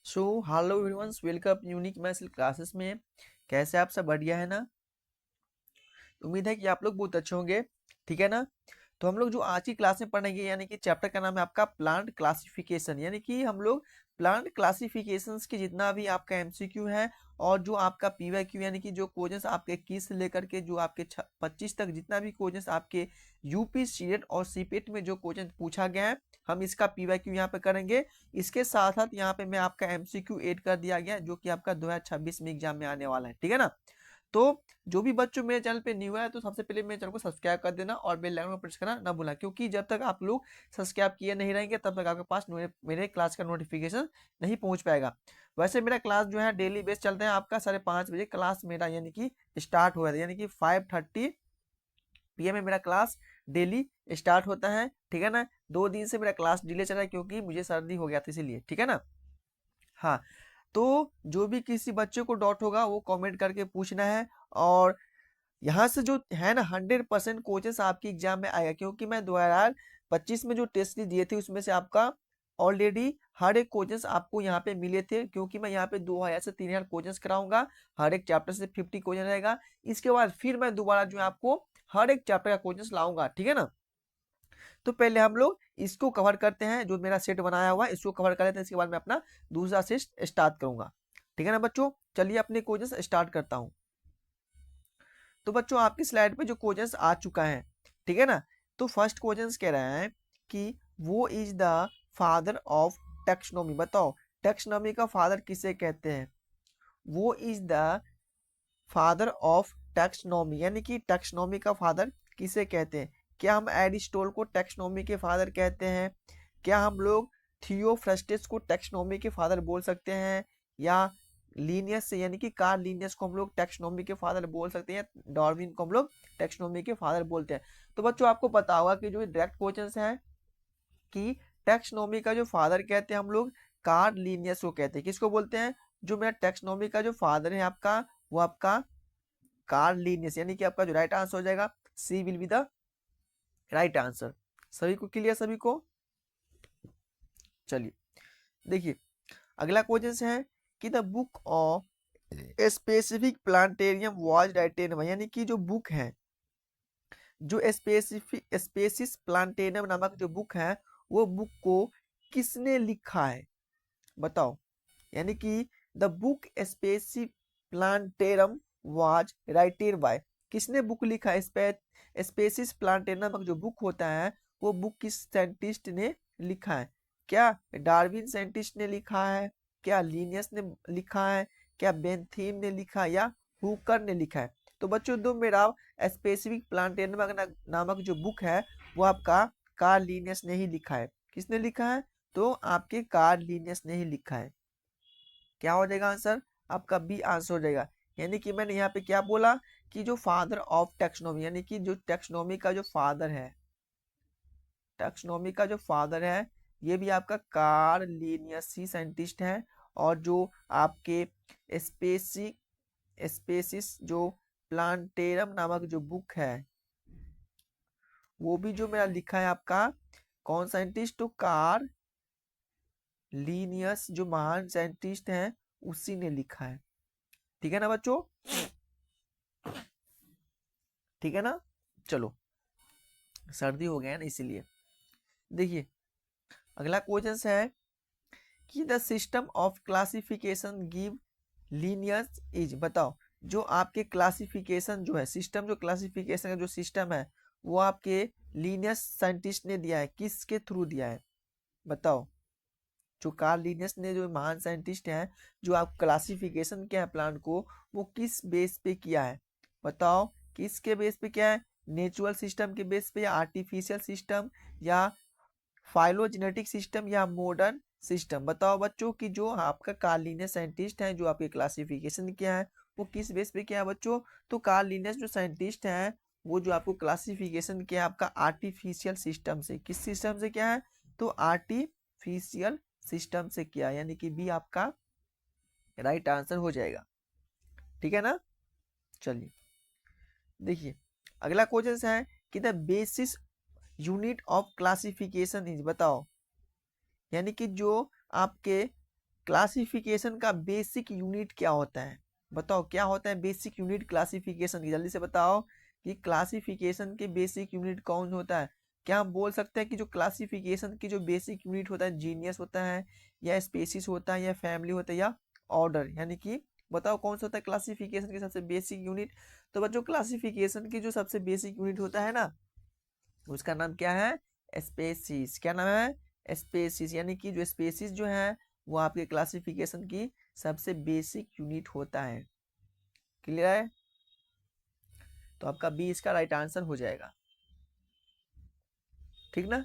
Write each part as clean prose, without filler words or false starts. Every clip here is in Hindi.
So hello everyone, welcome unique maths classes में। कैसे आप सब? बढ़िया है ना? उम्मीद है कि आप लोग बहुत अच्छे होंगे। ठीक है ना? तो हम लोग जो आज की क्लास में पढ़ेंगे, यानी कि चैप्टर का नाम है आपका प्लांट क्लासिफिकेशन, यानी कि हम लोग प्लांट क्लासिफिकेशंस की जितना भी आपका एमसीक्यू है और जो आपका पीवाईक्यू, यानी कि जो क्वेश्चंस आपके 21 से लेकर के जो आपके 25 तक जितना भी क्वेश्चंस आपके यूपी सीटेट और सीपेट में जो क्वेश्चन पूछा गया है, हम इसका पीवाईक्यू यहाँ पे करेंगे। इसके साथ साथ यहाँ पे मैं आपका एमसीक्यू ऐड कर दिया गया है, जो कि आपका 2026 में एग्जाम में आने वाला है। ठीक है ना? तो जो भी बच्चों मेरे चैनल पे न्यू है, तो सबसे पहले मेरे चैनल को सब्सक्राइब कर देना और बेल आइकन को प्रेस करना ना भूलना, क्योंकि जब तक आप लोग सब्सक्राइब किए नहीं रहेंगे तब तक आपके पास मेरे क्लास का नोटिफिकेशन नहीं पहुंच पाएगा। वैसे मेरा क्लास जो है डेली बेस चलता है, आपका 5:30 बजे क्लास मेरा यानी कि स्टार्ट हुआ था, यानी कि 5:30 PM में मेरा क्लास डेली स्टार्ट होता है। ठीक है ना? 2 दिन से मेरा क्लास डिले चला है क्योंकि मुझे सर्दी हो गया था, इसीलिए। ठीक है ना? हाँ, तो जो भी किसी बच्चे को डाउट होगा वो कमेंट करके पूछना है। और यहाँ से जो है ना 100% कोचेस आपके एग्जाम में आएगा, क्योंकि मैं 2025 में जो टेस्ट दिए थे उसमें से आपका ऑलरेडी हर एक कोचेस आपको यहाँ पे मिले थे, क्योंकि मैं यहाँ पे 2000 से 3000 कोचेस कराऊंगा। हर एक चैप्टर से 50 क्वेश्चन रहेगा। इसके बाद फिर मैं दोबारा जो है आपको हर एक चैप्टर का क्वेश्चन लाऊंगा। ठीक है ना? तो पहले हम लोग इसको कवर करते हैं, जो मेरा सेट बनाया हुआ है इसको कवर कर लेते हैं। इसके बाद मैं अपना दूसरा सेट स्टार्ट करूंगा। ठीक है ना बच्चों? चलिए अपने क्वेश्चन स्टार्ट करता हूँ। तो बच्चों आपकी स्लाइड पे जो क्वेश्चंस आ चुका है, ठीक है ना? तो फर्स्ट क्वेश्चंस कह रहा है कि वो is the father of taxonomy. बताओ टैक्सोनॉमी का फादर किसे कहते हैं? वो is the father of taxonomy, यानी कि टैक्सोनॉमी का फादर किसे कहते हैं? क्या हम एरिस्टोटल को टैक्सोनॉमी के फादर कहते हैं? क्या हम लोग थियोफ्रस्टस को टैक्सोनॉमी के फादर बोल सकते हैं? या लीनियस से, यानी कि कार्ल लीनियस को हम लोग टैक्सोनॉमी के फादर बोल सकते हैं? डार्विन को हम लोग टैक्सोनॉमी के फादर बोलते हैं? तो बच्चों आपको पता होगा कि जो डायरेक्ट क्वेश्चंस हैं कि टैक्सोनॉमी का जो फादर कहते हैं हम लोग कार्ल लीनियस को कहते हैं। किसको बोलते हैं? जो मेरा टैक्सोनॉमी का जो फादर है आपका, वो आपका कार्ल लीनियस, यानी कि आपका जो राइट आंसर हो जाएगा C will be the right answer. सभी को क्लियर? सभी को? चलिए देखिए, अगला क्वेश्चन है कि the book of specific plantarum was written, यानी कि जो बुक है, जो स्पेसिफिक स्पेसिस प्लांटेरियम नामक जो बुक है, वो बुक को किसने लिखा है? बताओ। यानी कि the book species plantarum was writed by, किसने बुक लिखा है? स्पेसिस प्लांटेरम नामक जो बुक होता है, वो बुक किस साइंटिस्ट ने लिखा है? क्या डार्विन साइंटिस्ट ने लिखा है? क्या लिनियस ने लिखा है? क्या बेंथेम ने लिखा है? या हुकर ने लिखा है? तो बच्चों दो मेरा स्पेसिफिक प्लांटेरम नामक जो बुक है, वो आपका कार्ल लिनियस ने ही लिखा है। किसने लिखा है? तो आपके कार्ल लिनियस ने ही लिखा है। क्या हो जाएगा आंसर? आपका बी आंसर हो जाएगा। यानी कि मैंने यहाँ पे क्या बोला कि जो फादर ऑफ टैक्सोनॉमी, यानी कि जो टैक्सोनॉमी का जो फादर है, टैक्सोनॉमी का जो फादर है, ये भी आपका कार्ल लिनियस ही साइंटिस्ट है। और जो आपके स्पेसिक स्पेसिस जो प्लांटेरम नामक जो बुक है, वो भी जो मेरा लिखा है आपका कौन साइंटिस्ट? तो कार्ल लीनियस जो महान साइंटिस्ट हैं, उसी ने लिखा है। ठीक है ना बच्चों? ठीक है ना? चलो, सर्दी हो गया है ना, इसीलिए। देखिए अगला क्वेश्चन है कि the system of classification give Linnaeus is. बताओ जो आपके क्लासिफिकेशन जो है, सिस्टम जो क्लासिफिकेशन का जो सिस्टम है, वो आपके लीनियस साइंटिस्ट ने दिया है। किसके थ्रू दिया है? बताओ। जो कार्ल लिनियस ने, जो महान साइंटिस्ट हैं, जो आप क्लासिफिकेशन किया है प्लांट को, वो किस बेस पे किया है? बताओ किसके बेस पे किया है? नेचुरल सिस्टम के बेस पे, या आर्टिफिशियल सिस्टम, या फाइलोजेनेटिक सिस्टम, या मॉडर्न सिस्टम? बताओ बच्चों कि जो आपका कार्ल लिनियस साइंटिस्ट है, जो आपके क्लासिफिकेशन किया है, वो किस बेस पे किया है बच्चों? तो कार्ल लिनियस जो साइंटिस्ट है, वो जो आपको क्लासिफिकेशन किया है आपका आर्टिफिशियल सिस्टम से। किस सिस्टम से किया है? तो आर्टिफिशियल सिस्टम से किया, यानी कि बी आपका राइट आंसर हो जाएगा। ठीक है ना? चलिए देखिए, अगला क्वेश्चन है कि the basis unit of classification is. बताओ, यानी कि जो आपके क्लासिफिकेशन का बेसिक यूनिट क्या होता है? बताओ क्या होता है बेसिक यूनिट क्लासिफिकेशन की, जल्दी से बताओ कि क्लासिफिकेशन के बेसिक यूनिट कौन होता है? क्या हम बोल सकते हैं कि जो क्लासिफिकेशन की जो बेसिक यूनिट होता है जीनियस होता है, या स्पेसीज होता है, या फैमिली होता है, या ऑर्डर? यानी कि बताओ कौन सा होता है क्लासिफिकेशन की सबसे बेसिक यूनिट? तो बच्चों क्लासिफिकेशन की जो सबसे बेसिक यूनिट होता है ना, उसका नाम क्या है? स्पेसीज। क्या नाम है? स्पेसीज। यानी कि जो स्पेसीज जो है वो आपके क्लासिफिकेशन की सबसे बेसिक यूनिट होता है। क्लियर है? तो आपका बी इसका राइट आंसर हो जाएगा। ठीक ना?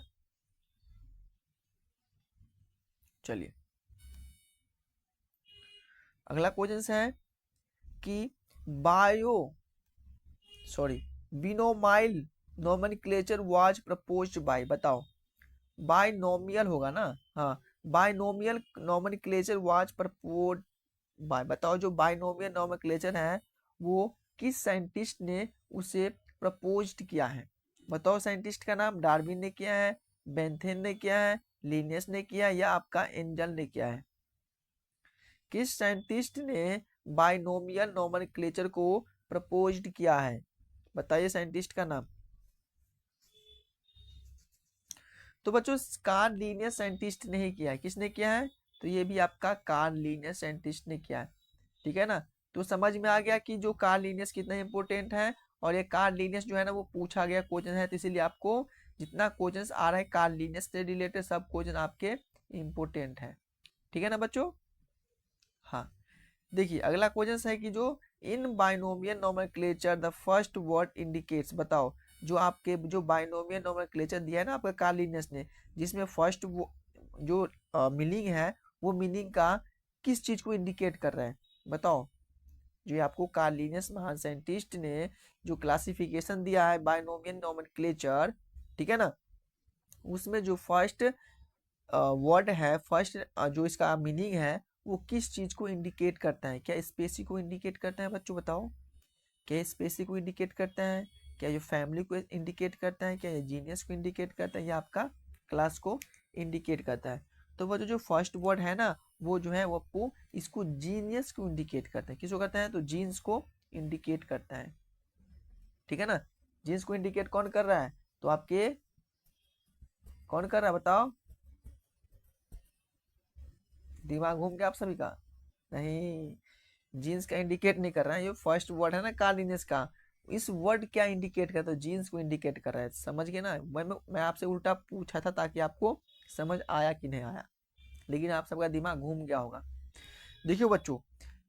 चलिए अगला क्वेश्चन है कि bio sorry binomial nomenclature was proposed by. बताओ बायनोमियल होगा ना? हाँ, binomial nomenclature was proposed by. बताओ जो बायनोमियल नोमेनक्लेचर है वो किस साइंटिस्ट ने उसे प्रपोज्ड किया है? बताओ साइंटिस्ट का नाम। डार्विन ने किया है, बेंथेन ने किया है, लिनियस ने किया है, या आपका एंजल ने किया है? किस साइंटिस्ट ने बायनोमियल नोमेनक्लेचर को प्रपोज्ड किया है? बताइए साइंटिस्ट का नाम। तो बच्चों कार्ल लीनियस साइंटिस्ट ने ही किया है। किसने किया है? तो ये भी आपका कार्ल लीनियस साइंटिस्ट ने किया है। ठीक है ना? तो समझ में आ गया कि जो कार्ल लीनियस कितना इंपॉर्टेंट है, और ये कार्ल लीनियस जो है ना वो पूछा गया क्वेश्चन है, तो इसीलिए आपको जितना क्वेश्चन आ रहा है कार्ल लीनियस से रिलेटेड सब क्वेश्चन आपके इंपॉर्टेंट है। ठीक है ना बच्चों? हाँ, देखिए अगला क्वेश्चन है कि जो in binomial nomenclature the first word indicates. बताओ जो आपके जो बाइनोमियल नोमेनक्लेचर दिया है ना आपका कार्ल लीनियस ने, जिसमें फर्स्ट वो जो मीनिंग है वो मीनिंग का किस चीज को इंडिकेट कर रहा है? बताओ जो ये आपको कार्ल लीनियस महान साइंटिस्ट ने जो क्लासिफिकेशन दिया है बाइनोमियल नोमेनक्लेचर, ठीक है ना, उसमें जो फर्स्ट वर्ड है, फर्स्ट जो इसका मीनिंग है वो किस चीज को इंडिकेट करता है? क्या स्पेसी को इंडिकेट करता है बच्चों? बताओ क्या स्पेसी को इंडिकेट करता है, क्या जो फैमिली को इंडिकेट करता है, क्या ये जीनियस को इंडिकेट करता है, या आपका क्लास को इंडिकेट करता है? तो वो जो फर्स्ट वर्ड है ना वो जो है वो आपको इसको जीनियस को इंडिकेट करता है। किसको करता है? तो जीन्स को इंडिकेट करता है। ठीक है ना? जीन्स को इंडिकेट कौन कर रहा है? तो आपके कौन कर रहा है बताओ? दिमाग घूम गया आप सभी का? नहीं, जीन्स का इंडिकेट नहीं कर रहा है। ये फर्स्ट वर्ड है ना कार्लिनेस का, इस वर्ड क्या इंडिकेट करता है? जीन्स को इंडिकेट कर रहा है। समझ गए ना? मैं आपसे उल्टा पूछा था ताकि आपको समझ आया कि नहीं आया, लेकिन आप सबका दिमाग घूम गया होगा। देखियो बच्चों,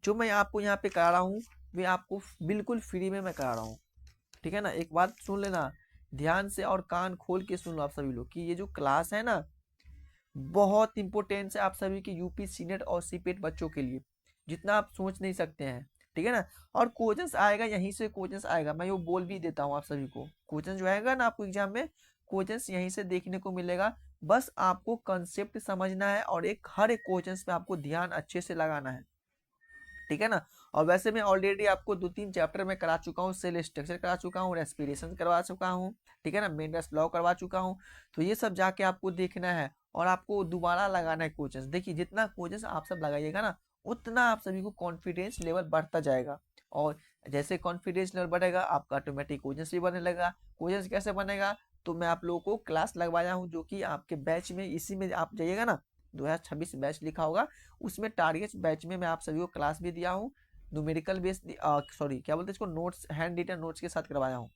जो मैं आपको यहाँ पे करा रहा हूँ वे आपको बिल्कुल फ्री में मैं करा रहा हूँ। ठीक है ना? एक बात सुन लेना ध्यान से और कान खोल के सुन लो आप सभी लोग कि ये जो क्लास है ना बहुत इंपॉर्टेंट है आप सभी के यूपी सीनेट और सीपेट बच्चों के लिए, जितना आप सोच नहीं सकते हैं। ठीक है ना? और क्वेश्चंस आएगा यहीं से, क्वेश्चंस आएगा, मैं वो बोल भी देता हूँ आप सभी को। क्वेश्चन जो आएगा ना आपको एग्जाम में, क्वेश्चंस यहीं से देखने को मिलेगा। बस आपको कंसेप्ट समझना है और एक हर एक क्वेश्चंस पे आपको ध्यान अच्छे से लगाना है। ठीक है ना? और वैसे मैं ऑलरेडी आपको 2-3 चैप्टर में करा चुका हूँ, सेल स्ट्रक्चर करा चुका हूँ, रेस्पिरेशन करवा चुका हूँ, ठीक है ना, मेंडल्स लॉ करवा चुका हूँ। तो ये सब जाके आपको देखना है और आपको दोबारा लगाना है क्वेश्चंस। देखिए जितना क्वेश्चंस आप सब लगाइएगा ना उतना आप सभी को कॉन्फिडेंस लेवल बढ़ता जाएगा, और जैसे कॉन्फिडेंस लेवल बढ़ेगा आपका ऑटोमेटिक क्वेश्चंस भी बनने लगेगा। क्वेश्चंस कैसे बनेगा? तो मैं आप लोगों को क्लास लगवाया हूँ जो कि आपके बैच में, इसी में आप जाइएगा ना 2026 बैच लिखा होगा, उसमें टारगेट बैच में मैं आप सभी को क्लास भी दिया हूँ, न्यूमेरिकल बेस सॉरी क्या बोलते हैं इसको, नोट्स, हैंड रिटन नोट्स के साथ करवाया हूँ।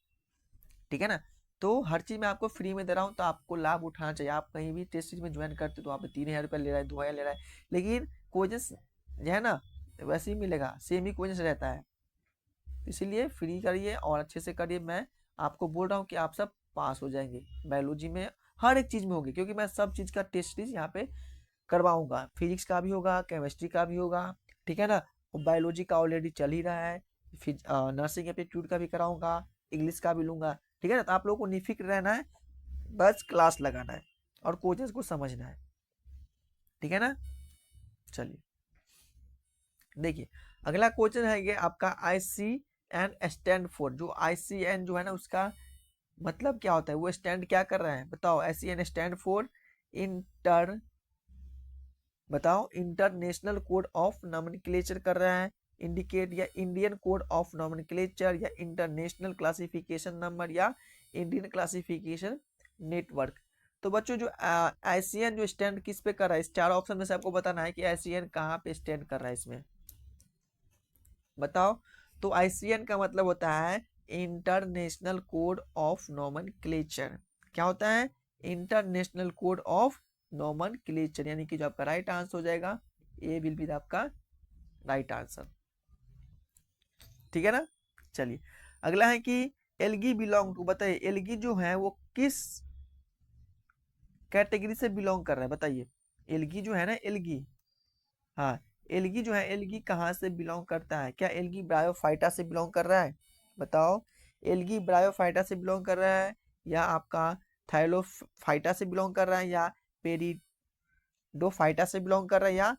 ठीक है ना? तो हर चीज मैं आपको फ्री में दे रहा हूँ, तो आपको लाभ उठाना चाहिए। आप कहीं भी टेस्ट सीरीज में ज्वाइन करते हो तो आप 3,000 रुपया ले रहा है, 2,000 ले रहा है, लेकिन क्वेश्चन जो है ना वैसे ही मिलेगा, सेम ही क्वेश्चन रहता है। इसीलिए फ्री करिए और अच्छे से करिए। मैं आपको बोल रहा हूँ कि आप सब पास हो जाएंगे बायोलॉजी में, हर एक चीज में होगी, क्योंकि मैं सब चीज का टेस्ट सीरीज यहाँ पे करवाऊंगा। फिजिक्स का भी होगा, केमिस्ट्री का भी होगा, ठीक है ना, और बायोलॉजी का ऑलरेडी चल ही रहा है, फिर नर्सिंग एप्टीट्यूड का भी कराऊंगा, इंग्लिश का भी लूंगा। ठीक है ना? तो आप लोगों को निफिक्र रहना है, बस क्लास लगाना है और कोचेस को समझना है। ठीक है ना? चलिए देखिए अगला क्वेश्चन है ये आपका ICN स्टैंड फॉर। जो ICN जो है ना उसका मतलब क्या होता है? वो स्टैंड क्या कर रहा है बताओ? ICN स्टैंड फॉर इंटर बताओ, इंटरनेशनल कोड ऑफ नॉमेनक्लेचर कर रहा है, इंडिकेट, या इंडियन कोड ऑफ नॉमेनक्लेचर, या इंटरनेशनल क्लासिफिकेशन नंबर, या इंडियन क्लासिफिकेशन नेटवर्क। तो बच्चों जो आईसीएन जो स्टैंड किस पे कर रहा है, इस चार ऑप्शन में से आपको बताना है कि आईसीएन कहाँ पे स्टैंड कर रहा है इसमें, बताओ। तो आईसीएन का मतलब होता है इंटरनेशनल कोड ऑफ नॉमेनक्लेचर। क्या होता है? इंटरनेशनल कोड ऑफ नॉमेनक्लेचर, यानी कि जो आपका राइट आंसर हो जाएगा, ए विल बी आपका राइट आंसर। ठीक है ना। चलिए, अगला है कि एल्गी बिलोंग टू, बताइए एल्गी जो है वो किस कैटेगरी से बिलोंग कर रहा है, बताइए। एल्गी जो है ना, एल्गी, हाँ, एल्गी जो है, एल्गी कहाँ से बिलोंग करता है? क्या एल्गी ब्रायोफाइटा से बिलोंग कर रहा है? बताओ, एल्गी ब्रायोफाइटा से बिलोंग कर रहा है, या आपका थाइलोफाइटा से बिलोंग कर रहा है, या पेरिडोफाइटा से बिलोंग कर रहा है, या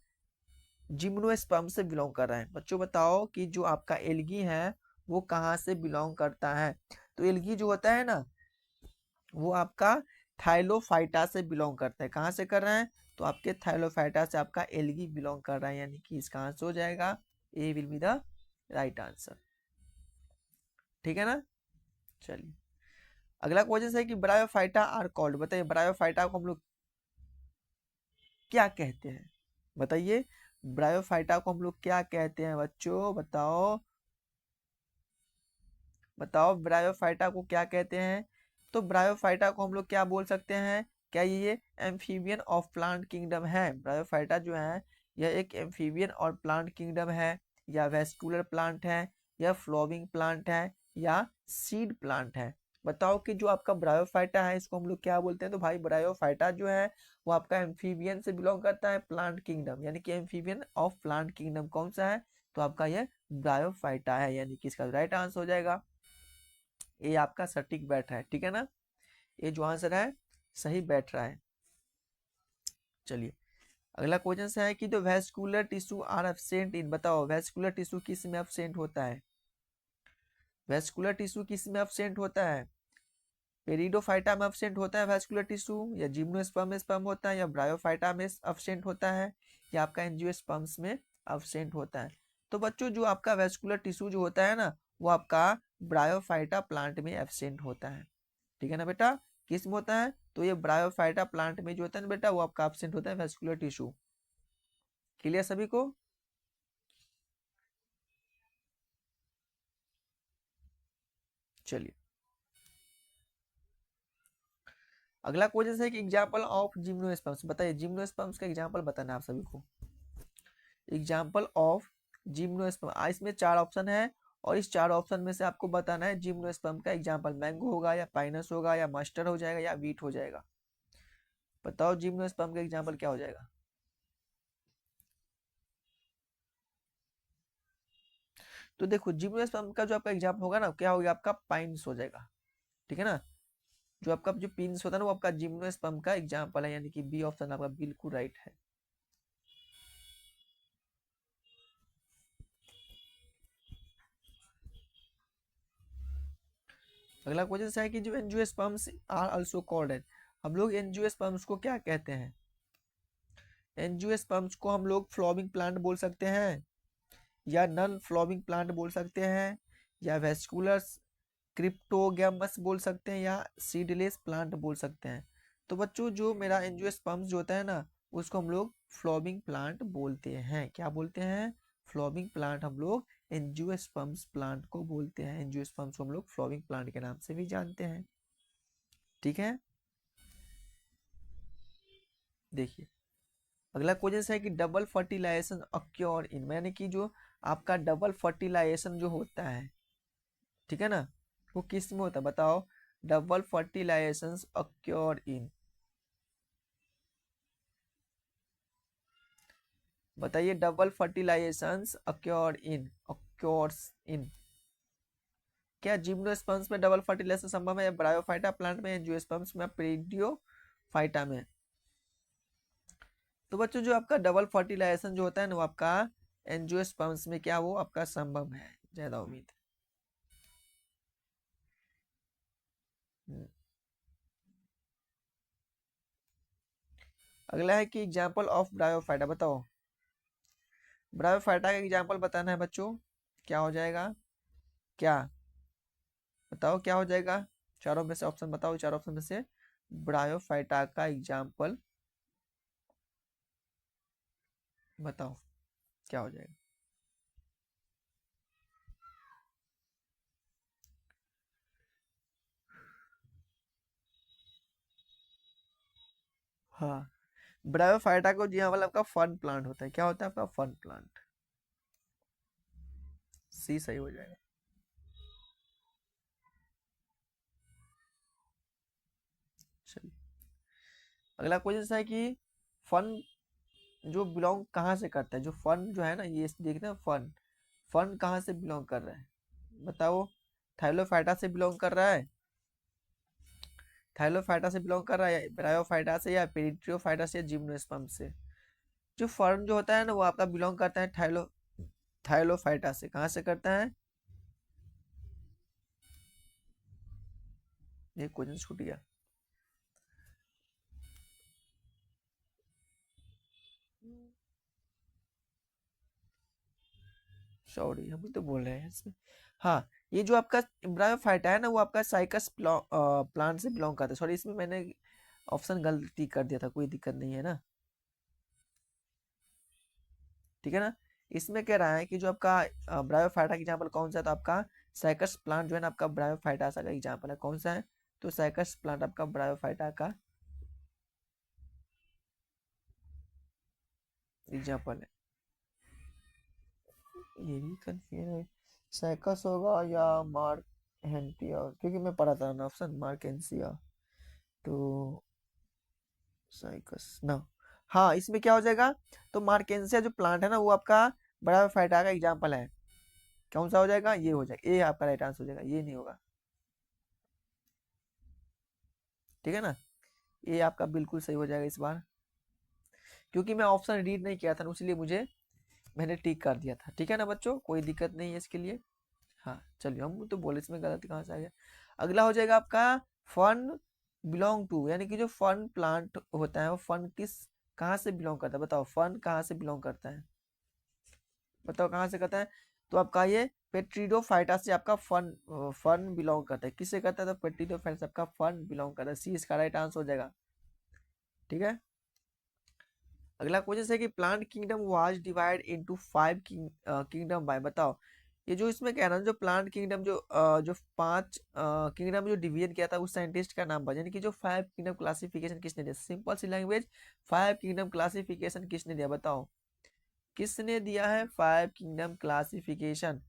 जिम्नोस्पर्म से बिलोंग कर रहा है? बच्चों बताओ कि जो आपका एल्गी है वो कहाँ से बिलोंग करता है? तो एल्गी जो होता है ना, वो आपका थाइलोफाइटा से बिलोंग करता है। कहाँ से कर रहा है? तो आपके थाइलोफाइटा से आपका एल्गी बिलोंग कर रहा है, यानी कि इसका आंसर हो जाएगा, A will be the right answer. ठीक है ना। चलिए, अगला क्वेश्चन है कि ब्रायोफाइटा आर कॉल्ड, बताइए ब्रायोफाइटा को हम लोग क्या कहते हैं? बताइए, ब्रायोफाइटा को हम लोग क्या कहते हैं बच्चों, बताओ, बताओ ब्रायोफाइटा को क्या कहते हैं? तो ब्रायोफाइटा को हम लोग क्या बोल सकते हैं? क्या ये एम्फीबियन ऑफ प्लांट किंगडम है? ब्रायोफाइटा जो है यह एक एम्फीबियन और प्लांट किंगडम है, या वेस्कुलर प्लांट है, या फ्लोविंग प्लांट है, या सीड प्लांट है? बताओ कि जो आपका ब्रायोफाइटा है इसको हम लोग क्या बोलते हैं? तो भाई ब्रायोफाइटा जो है वो आपका एम्फीबियन से बिलोंग करता है, प्लांट किंगडम, यानी कि एम्फीबियन ऑफ प्लांट किंगडम कौन सा है? तो आपका यह ब्रायोफाइटा है, यानी कि इसका राइट आंसर हो जाएगा, ये आपका सटीक बैठ रहा है। ठीक है ना, ये जो आंसर है सही बैठ रहा है। चलिए, अगला क्वेश्चन है कि जो vascular tissue are absent in, बताओ वेस्कुलर टिश्यू किस में एब्सेंट होता है? वेस्कुलर टिश्यू किस में एब्सेंट होता है? पेरिडोफाइटा में एब्सेंट होता है वेस्कुलर टिश्यू, या जिम्नोस्पर्म में स्पर्म होता है, या ब्रायोफाइटा में एब्सेंट होता है, या आपका एंजियोस्पर्म्स में एब्सेंट होता है? तो बच्चों जो आपका वेस्कुलर टिश्यू जो होता है ना, वो आपका ब्रायोफाइटा प्लांट में एब्सेंट होता है। ठीक है ना बेटा, किस में होता है? तो ये ब्रायोफाइटा प्लांट में जो होता है ना बेटा, वो आपका एब्सेंट होता है वेस्कुलर टिश्यू। क्लियर सभी को? चलिए, अगला क्वेश्चन है कि एग्जांपल ऑफ जिम्नोस्पर्म्स, बताइए जिम्नोस्पर्म्स का एग्जांपल बताना है आप सभी को। एग्जाम्पल ऑफ जिम्नोस्पर्म, इसमें चार ऑप्शन है, और इस चार ऑप्शन में से आपको बताना है जिम्नोस्पर्म का एग्जाम्पल। मैंगो होगा, या पाइनस होगा, या मस्टर्ड हो जाएगा, या वीट हो जाएगा? बताओ जिम्नोस्पर्म का एग्जाम्पल क्या हो जाएगा? तो देखो जिम्नोस्पर्म का जो आपका एग्जाम्पल होगा ना, क्या होगा, आपका पाइन्स हो जाएगा। ठीक है ना, जो आपका जो पिंस होता है ना, वो आपका जिम्नोस्पर्म का एग्जाम्पल है, यानी कि बी ऑप्शन आपका बिल्कुल राइट है। अगला क्वेश्चन है कि जो एंजियोस्पर्म्स आर आल्सो कॉल्ड है, हम लोग एंजियोस्पर्म्स को क्या कहते हैं? एंजियोस्पर्म्स को हम लोग फ्लावरिंग प्लांट बोल सकते हैं, या नॉन फ्लावरिंग प्लांट बोल सकते हैं, या वेस्कुलर क्रिप्टोगैमस बोल सकते हैं, या सीडलेस प्लांट बोल सकते हैं? तो बच्चों जो मेरा एंजियोस्पर्म्स जो होता है ना, उसको हम लोग फ्लावरिंग प्लांट बोलते हैं। क्या बोलते हैं? फ्लावरिंग प्लांट हम लोग एंजियोस्पर्म्स प्लांट को बोलते हैं। एंजियोस्पर्म्स को हम लोग फ्लावरिंग प्लांट के नाम से भी जानते हैं। ठीक है, देखिए, अगला क्वेश्चन है कि डबल फर्टिलाइजेशन अक्योर इन, यानी कि जो आपका डबल फर्टिलाइजेशन जो होता है, ठीक है ना, वो किस में होता है? बताओ, डबल फर्टिलाइजेशन अक्योर इन, बताइए डबल फर्टिलाइजेशन अक्योर्स इन, क्या जिम्नोस्पर्म्स में डबल फर्टिलाइजेशन संभव है, या ब्रायोफाइटा प्लांट में, एंजियोस्पर्म्स में, पेरिडियोफाइटा में? तो बच्चों जो आपका डबल फर्टिलाइजेशन जो होता है ना, वो आपका एंजियोस्पर्म्स में क्या वो आपका संभव है, ज्यादा उम्मीद है। अगला है कि एग्जाम्पल ऑफ ब्रायोफाइटा, बताओ ब्रायोफाइटा का एग्जाम्पल बताना है बच्चों। क्या हो जाएगा, क्या बताओ क्या हो जाएगा? चारों में से ऑप्शन बताओ, चार ऑप्शन में से ब्रायोफाइटा का एग्जाम्पल बताओ क्या हो जाएगा। हाँ, ब्रायोफाइटा को जी हाँ मतलब आपका फन प्लांट होता है। क्या होता है आपका? Fun plant. सी सही हो जाएगा। चलिए, अगला क्वेश्चन है कि फन जो बिलोंग कहाँ से करता है, जो फन जो है ना, ये देखते हैं फन, फन कहाँ से बिलोंग कर रहा है बताओ। थाइलोफाइटा से बिलोंग कर रहा है, थाइलोफाइटा से बिलोंग कर रहा है, ब्रायोफाइटा से, या पेरिट्रियोफाइटा से, या जिम्नोस्पर्म से। जो फर्न जो होता है ना वो आपका बिलोंग करता है थाइलोफाइटा से। कहाँ से करता है? ये क्वेश्चन छूट गया। सॉरी, हम भी तो बोल रहे हैं इसमें। हाँ, ये जो आपका ब्रायोफाइटा है ना वो आपका साइकस प्लांट से बिलोंग करता है। सॉरी, इसमें मैंने ऑप्शन गलती कर दिया था, कोई दिक्कत नहीं है ना, ठीक है ना। इसमें कह रहा है कि जो आपका ब्रायोफाइटा का एग्जाम्पल कौन सा है, तो आपका साइकस प्लांट जो है ना आपका ब्रायोफाइटा का एग्जाम्पल है। कौन सा है? तो साइकस प्लांट आपका ब्रायोफाइटा का एग्जाम्पल है। ये भी कंफ्यूज है, साइकस होगा या मार्केंसिया, क्योंकि मैं पढ़ा था ना ऑप्शन मार्केंसिया, तो साइकस ना। हाँ, इसमें क्या हो जाएगा? तो मार्केंसिया जो प्लांट है ना वो आपका ब्रायोफाइटा का एग्जाम्पल है। कौन सा हो जाएगा? ये हो जाएगा, ये आपका राइट आंसर हो जाएगा, ये नहीं होगा, ठीक है ना। ये आपका बिल्कुल सही हो जाएगा इस बार, क्योंकि मैं ऑप्शन रीड नहीं किया था ना, इसलिए मैंने टिक कर दिया था, ठीक है ना बच्चों, कोई दिक्कत नहीं है इसके लिए। हाँ चलिए, हम तो बोले इसमें गलत कहाँ से आ गया। अगला हो जाएगा आपका फन बिलोंग टू, यानी कि जो फन प्लांट होता है वो फन कहाँ से बिलोंग करता है बताओ। फन कहाँ से बिलोंग करता है बताओ, कहाँ से करता है? तो आपका ये पेट्रिडोफाइटा से आपका फन फन बिलोंग करता है। किससे करता है? तो पेट्रिडोफाइटा से आपका फन बिलोंग करता है। सी इसका राइट आंसर हो जाएगा, ठीक है। अगला क्वेश्चन है कि plant kingdom was divide into 5 kingdom by, बताओ। ये जो इसमें कह रहा है जो प्लांट किंगडम जो 5 किंगडम जो डिवीजन किया था उस साइंटिस्ट का नाम बता, यानी कि जो 5 किंगडम क्लासिफिकेशन किसने दिया? सिंपल सी लैंग्वेज, 5 किंगडम क्लासिफिकेशन किसने दिया बताओ? किसने दिया है 5 किंगडम क्लासिफिकेशन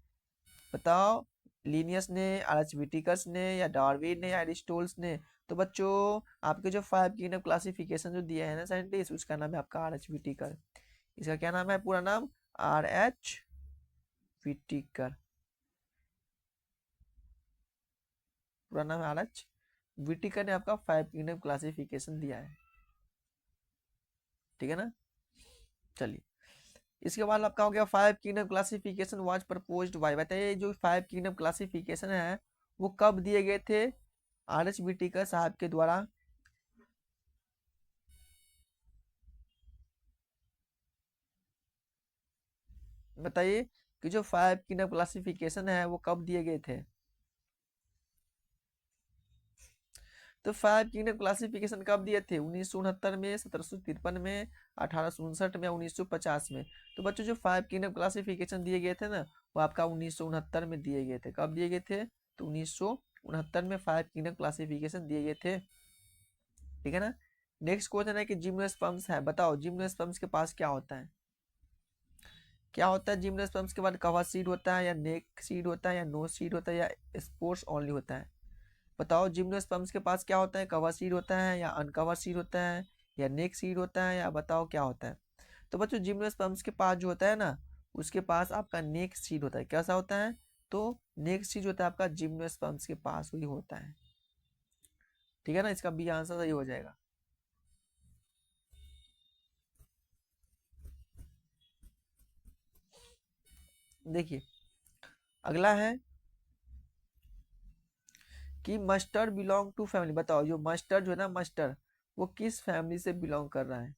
बताओ? लिनियस ने, आर्चविटिकस ने, या डार्विन ने, या एरिस्टोटल ने? तो बच्चों, आपके जो 5 किंगडम क्लासिफिकेशन जो दिया है ना साइंटिस्ट, उसका नाम है आपका आर्चविटिकर। इसका क्या नाम है पूरा नाम? RH विटिकर, पूरा नाम है RH विटिकर ने आपका 5 किंगडम क्लासिफिकेशन दिया है, ठीक है ना। चलिए, इसके बाद आपका हो गया 5 kingdom classification was proposed bye, बताइए जो 5 किंगडम क्लासिफिकेशन है वो कब दिए गए थे RH विटिकर साहब के द्वारा? बताइए कि जो 5 किंगडम क्लासिफिकेशन है वो कब दिए गए थे? तो 5 किंगडम क्लासिफिकेशन कब दिए थे? 1969 में, 1753 में, 1859 में, 1950 में? तो बच्चों जो 5 किंगडम क्लासिफिकेशन दिए गए थे ना वो आपका 1969 में दिए गए थे। कब दिए गए थे? तो 1969 में 5 किंगडम क्लासिफिकेशन दिए गए थे, ठीक है ना। नेक्स्ट क्वेश्चन है कि जिम्नोस्पर्म्स है, बताओ जिम्नोस्पर्म्स के पास क्या होता है? क्या होता है जिम्नोस्पर्म्स के बाद? कवर सीड होता है, या नेक सीड होता है, या नो सीड होता है, या स्पोर्स ओनली होता है? बताओ जिम्नोस्पर्म्स के पास क्या होता है? कवर सीड होता है, या अनकवर सीड होता है, या नेक सीड होता है, या बताओ क्या होता है? तो बच्चों जिम्नोस्पर्म्स के पास जो होता है ना उसके पास आपका नेक सीड होता है। कैसा होता है? तो नेक सीड होता है आपका जिम्नोस्पर्म्स के पास वही होता है, ठीक है ना। इसका बी आंसर सही हो जाएगा। देखिए, अगला है कि मस्टर्ड बिलोंग टू फैमिली, बताओ जो मस्टर्ड जो है ना मस्टर्ड वो किस फैमिली से बिलोंग कर रहा है?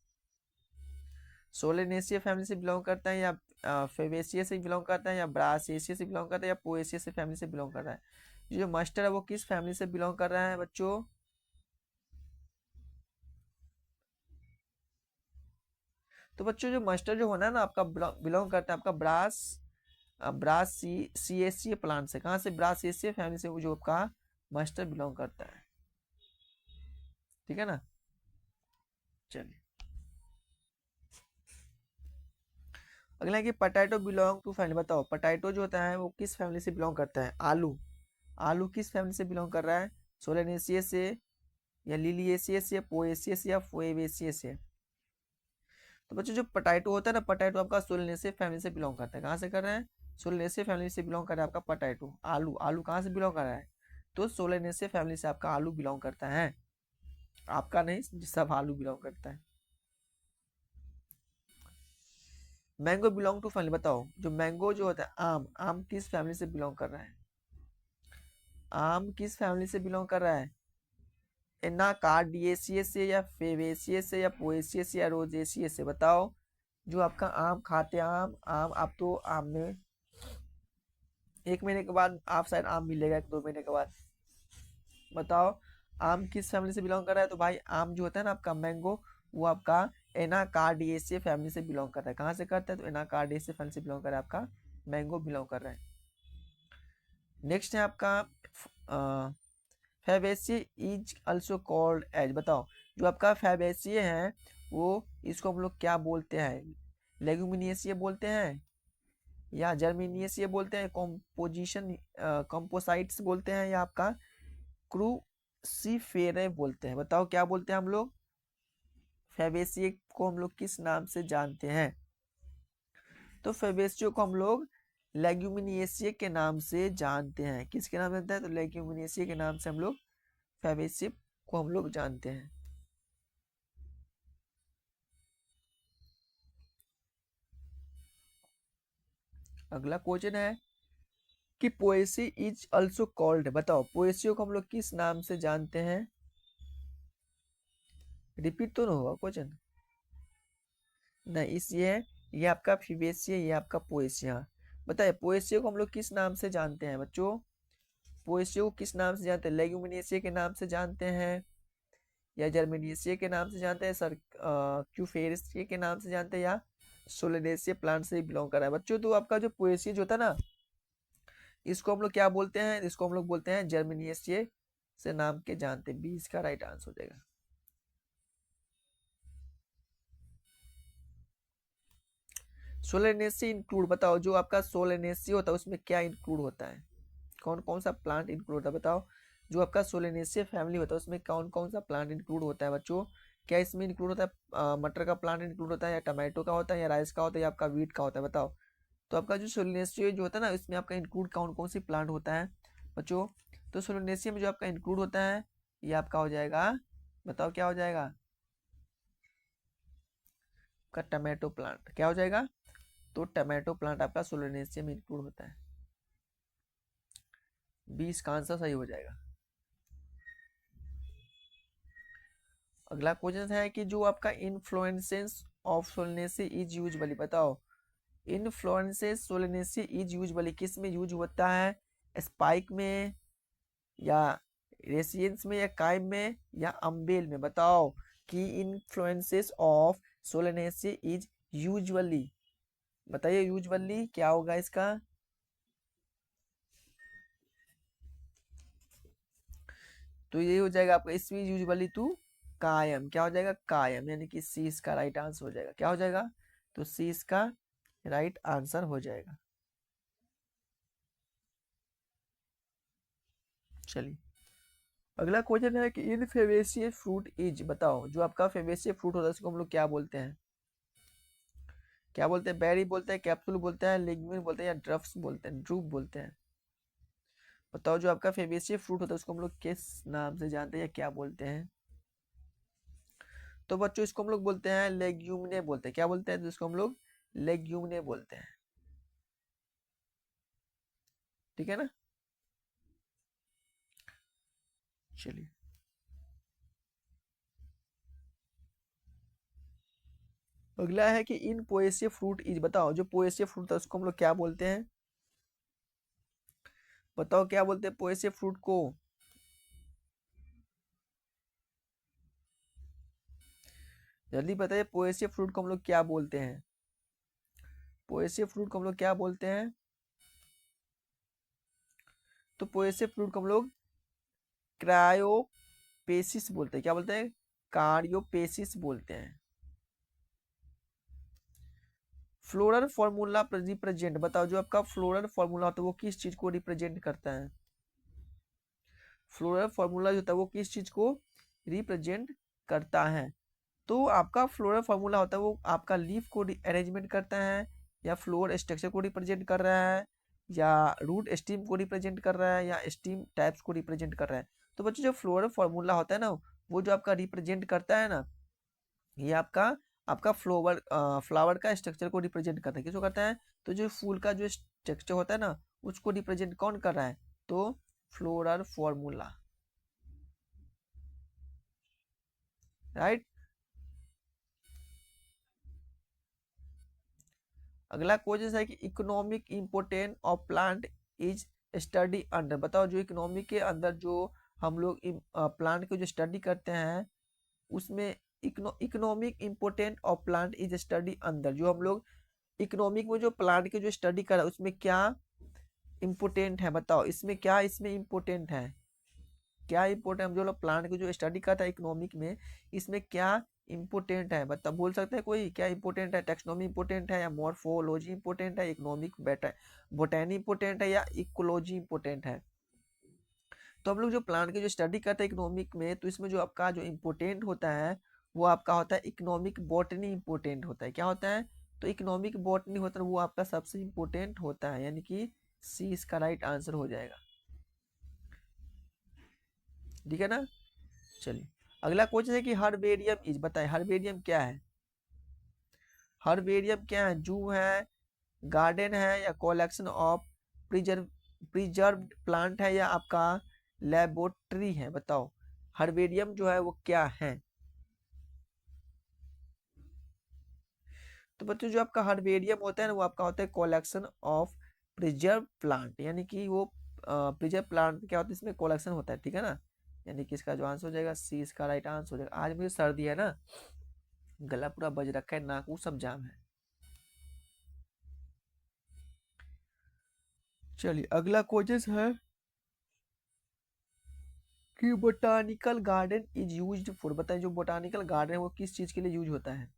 सोलेनेसिया फैमिली से बिलोंग करता है, या फेवेसिया से बिलोंग करता है, या ब्रासिएसिया से बिलोंग करता है, या पोएसिया से फैमिली से बिलोंग कर रहा है। ये जो मस्टर्ड है वो किस फैमिली से बिलोंग कर रहा है बच्चों? तो बच्चों जो मस्टर्ड जो होना है ना आपका बिलोंग करता है आपका ब्रासिएसिया प्लांट से। कहाँ से? ब्रासिएसिया फैमिली से वो जो आपका मस्टर्ड बिलोंग करता है। ठीक है ना? चलिए अगला है कि पोटैटो बिलोंग टू फैमिली। बताओ पोटैटो जो होता है वो किस फैमिली से बिलोंग करता है? आलू। आलू किस फैमिली से बिलोंग कर रहा है? सोलेनेसिया से, या लिलिएसिया से, या पोएसिया से, या फोएवेसिया से? तो बच्चों जो पोटैटो होता है ना, पोटैटो आपका सोलेनेसिया फैमिली से बिलोंग करता है। कहाँ से कर रहे हैं? सोलेनेसिया फैमिली से बिलोंग कर रहा है आपका पोटैटो। आलू, आलू कहाँ से बिलोंग कर रहा है? तो सोलेनेसिया फैमिली से आपका आलू बिलोंग करता है। आपका नहीं, सब आलू बिलोंग करता है। Mango belong to family. बताओ जो मैंगो जो होता है, आम, आम किस फैमिली से बिलोंग कर रहा है? आम किस फैमिली से बिलोंग कर रहा है? एनाकार्डियेसिए से, या फेवेसिए से, या पोएसिए से, या रोजेसिए से? बताओ जो आपका आम खाते हैं, आम आम आप तो आम में 1 महीने के बाद आप शायद आम मिलेगा, 1-2 महीने के बाद। बताओ आम किस फैमिली से बिलोंग कर रहा है? तो भाई आम जो होता है ना आपका मैंगो, वो आपका एनाकार्डियेसिए फैमिली से बिलोंग कर रहा है। कहाँ से करता है? तो एनाकार्डियेसिए फैमिली से बिलोंग कर रहा है आपका मैंगो, बिलोंग कर रहा है। नेक्स्ट है आपका fabaceae is also called as. बताओ जो आपका फैबेसी है वो, इसको हम लोग क्या बोलते हैं? लेगुमिनियेसिए बोलते हैं, या जर्मिनियेसिए बोलते हैं, कॉम्पोजिशन कॉम्पोसाइट्स बोलते हैं, या आपका क्रूसीफेरे बोलते हैं? बताओ क्या बोलते हैं हम लोग? फैबेसी को हम लोग किस नाम से जानते हैं? तो फैबेसियो को हम लोग लेग्यूमिनियेसिए के नाम से जानते हैं। किसके नाम से जानते हैं? तो लेग्यूमिनियेसिए के नाम से हम लोग फैबेसी को हम लोग जानते हैं। अगला क्वेश्चन है कि पोएसी इज ऑल्सो कॉल्ड। बताओ पोएसियो को हम लोग किस नाम से जानते हैं? रिपीट तो ना हुआ क्वेश्चन? नहीं, इस ये आपका फिबेसिया, ये आपका पोएसिया। बताइए पोएसियो को हम लोग किस नाम से जानते हैं बच्चों? पोएसियो को किस नाम से जानते हैं? लेग्यूमिनेसिया के नाम से जानते हैं, या जर्मेनिएसिया के नाम से जानते हैं, सर क्यूफेरेसिया के नाम से जानते हैं, या सोलेनेसिया प्लांट से बिलोंग कर रहा है बच्चों? तो आपका जो पोएसिया जो होता है ना, इसको हम लोग क्या बोलते हैं? इसको हम लोग बोलते हैं जर्मेनिएसिया से नाम के जानते हैं। 20 का राइट आंसर हो जाएगा। Solanaceae include. बताओ जो आपका सोलेनेसी होता है उसमें क्या इंक्लूड होता है? कौन कौन सा प्लांट इंक्लूड होता है? बताओ जो आपका सोलेनेसिया फैमिली होता है उसमें कौन कौन सा प्लांट इंक्लूड होता है बच्चों? क्या इसमें इंक्लूड होता है? मटर का प्लांट इंक्लूड होता है, या टमाटो का होता है, या राइस का होता है, या आपका वीट का होता है? बताओ तो आपका जो सोलेनेसिया जो होता है ना, इसमें आपका इंक्लूड कौन कौन सी प्लांट होता है बच्चों? तो सोलेनेसिया में जो आपका इंक्लूड होता है, ये आपका हो जाएगा, बताओ क्या हो जाएगा? आपका टमाटो प्लांट। क्या हो जाएगा? तो टमाटो प्लांट आपका सोलेनेसिया में इंक्लूड होता है। 20 का आंसर सही हो जाएगा। अगला क्वेश्चन है कि जो आपका inflorescence of Solanaceae is usually. बताओ इन्फ्लोरेसेंस सोलेनेसी इज यूजुअली किस में यूज होता है? स्पाइक में, या रेसियंस में, या काइम में, या अम्बेल में? बताओ कि influences of Solanaceae is usually. बताइए यूजुअली क्या होगा इसका? तो ये हो जाएगा आपका इसमें यूजुअली टू कायम। क्या हो जाएगा? कायम, यानी कि सी इसका राइट आंसर हो जाएगा। क्या हो जाएगा? तो सी इसका राइट आंसर हो जाएगा। चलिए अगला क्वेश्चन है कि इन फेवेसियस फ्रूट इज। बताओ जो आपका फेवेसियस फ्रूट होता है उसको हम लोग क्या बोलते हैं? क्या बोलते हैं? बेरी बोलते हैं, कैप्सूल बोलते हैं, लिग्यूमिन बोलते हैं, या ड्रफ्स बोलते हैं, ड्रूप बोलते हैं? बताओ जो आपका फेवेसियस फ्रूट होता है उसको हम लोग किस नाम से जानते हैं, या क्या बोलते हैं? तो बच्चों इसको हम लोग बोलते हैं लेग्यूमिने बोलते हैं। क्या बोलते हैं? तो इसको हम लोग लेग्यूमिने बोलते हैं। ठीक है ना? चलिए अगला है कि इन पोएसिया फ्रूट इज, बताओ जो पोएसिया फ्रूट है उसको हम लोग क्या बोलते हैं, बताओ क्या बोलते हैं पोएसिया फ्रूट को। जल्दी बताइए पोएसिया फ्रूट को हम लोग क्या बोलते हैं, पोएसिया फ्रूट को हम लोग क्या बोलते हैं। तो पोएसिया फ्रूट को हम लोग क्रायोपेसिस बोलते हैं, क्या बोलते हैं, कार्योपेसिस बोलते हैं। फ्लोरल फॉर्मूला रिप्रेजेंट, बताओ जो आपका फ्लोरल फॉर्मूला होता है वो किस चीज को रिप्रेजेंट करता है, फ्लोरल फॉर्मूला जो होता है वो किस चीज को रिप्रेजेंट करता है। तो आपका फ्लोरल फॉर्मूला होता है वो आपका लीफ को अरेंजमेंट करता है, या फ्लोर स्ट्रक्चर को रिप्रेजेंट कर रहा है, या रूट स्टीम को रिप्रेजेंट कर रहा है, या स्टीम टाइप्स को रिप्रेजेंट कर रहा है। तो बच्चों जो फ्लोरल फॉर्मूला होता है ना वो जो आपका रिप्रेजेंट करता है ना, ये आपका आपका फ्लावर का स्ट्रक्चर को रिप्रेजेंट करता है, किसको करता है, तो जो फूल का जो स्ट्रक्चर होता है ना उसको रिप्रेजेंट कौन कर रहा है, तो फ्लोरल फॉर्मूला, राइट। अगला क्वेश्चन है कि economic importance of plant is study under, बताओ जो इकोनॉमिक के अंदर जो हम लोग प्लांट को जो स्टडी करते हैं उसमें economic important of plant is study अंदर, जो हम लोग इकोनॉमिक में जो प्लांट की जो स्टडी कर रहा है उसमें क्या इम्पोर्टेंट है, बताओ इसमें क्या इसमें इम्पोर्टेंट है, क्या इम्पोर्टेंट, हम जो लोग प्लांट की जो स्टडी करता है इकोनॉमिक में इसमें क्या इम्पोर्टेंट है, बता बोल सकते हैं कोई क्या इम्पोर्टेंट है, टेक्सोनॉमी इम्पोर्टेंट है, या मॉर्फोलॉजी इम्पोर्टेंट है, इकोनॉमिक बोटैनी इम्पोर्टेंट है, या इकोलॉजी इम्पोर्टेंट है। तो हम लोग जो प्लांट की जो स्टडी करते हैं इकोनॉमिक में तो इसमें जो आपका जो इम्पोर्टेंट होता है वो आपका होता है इकोनॉमिक बॉटनी इम्पोर्टेंट होता है, क्या होता है, तो इकोनॉमिक बॉटनी होता है वो आपका सबसे इम्पोर्टेंट होता है, यानी कि सी इसका राइट आंसर हो जाएगा, ठीक है ना। चलिए अगला क्वेश्चन है कि हर्बेरियम इज, बताए हर्बेरियम क्या है, हर्बेरियम क्या है, जू है, गार्डन है, या collection of preserve preserved plant है, या आपका लेबोरेटरी है, बताओ हर्बेरियम जो है वो क्या है। तो बच्चों जो आपका हर्बेरियम होता है ना वो आपका होता है कलेक्शन ऑफ प्रिजर्व प्लांट, यानी कि वो प्रिजर्व प्लांट क्या होता है इसमें कलेक्शन होता है, ठीक है ना, यानी कि इसका जो आंसर हो जाएगा सी इसका राइट आंसर हो जाएगा। आज मुझे सर्दी है ना, गला पूरा बज रखा है, नाक सब जाम है। चलिए अगला क्वेश्चन है कि botanical garden is used for, बताइए जो बोटानिकल गार्डन है वो किस चीज के लिए यूज होता है,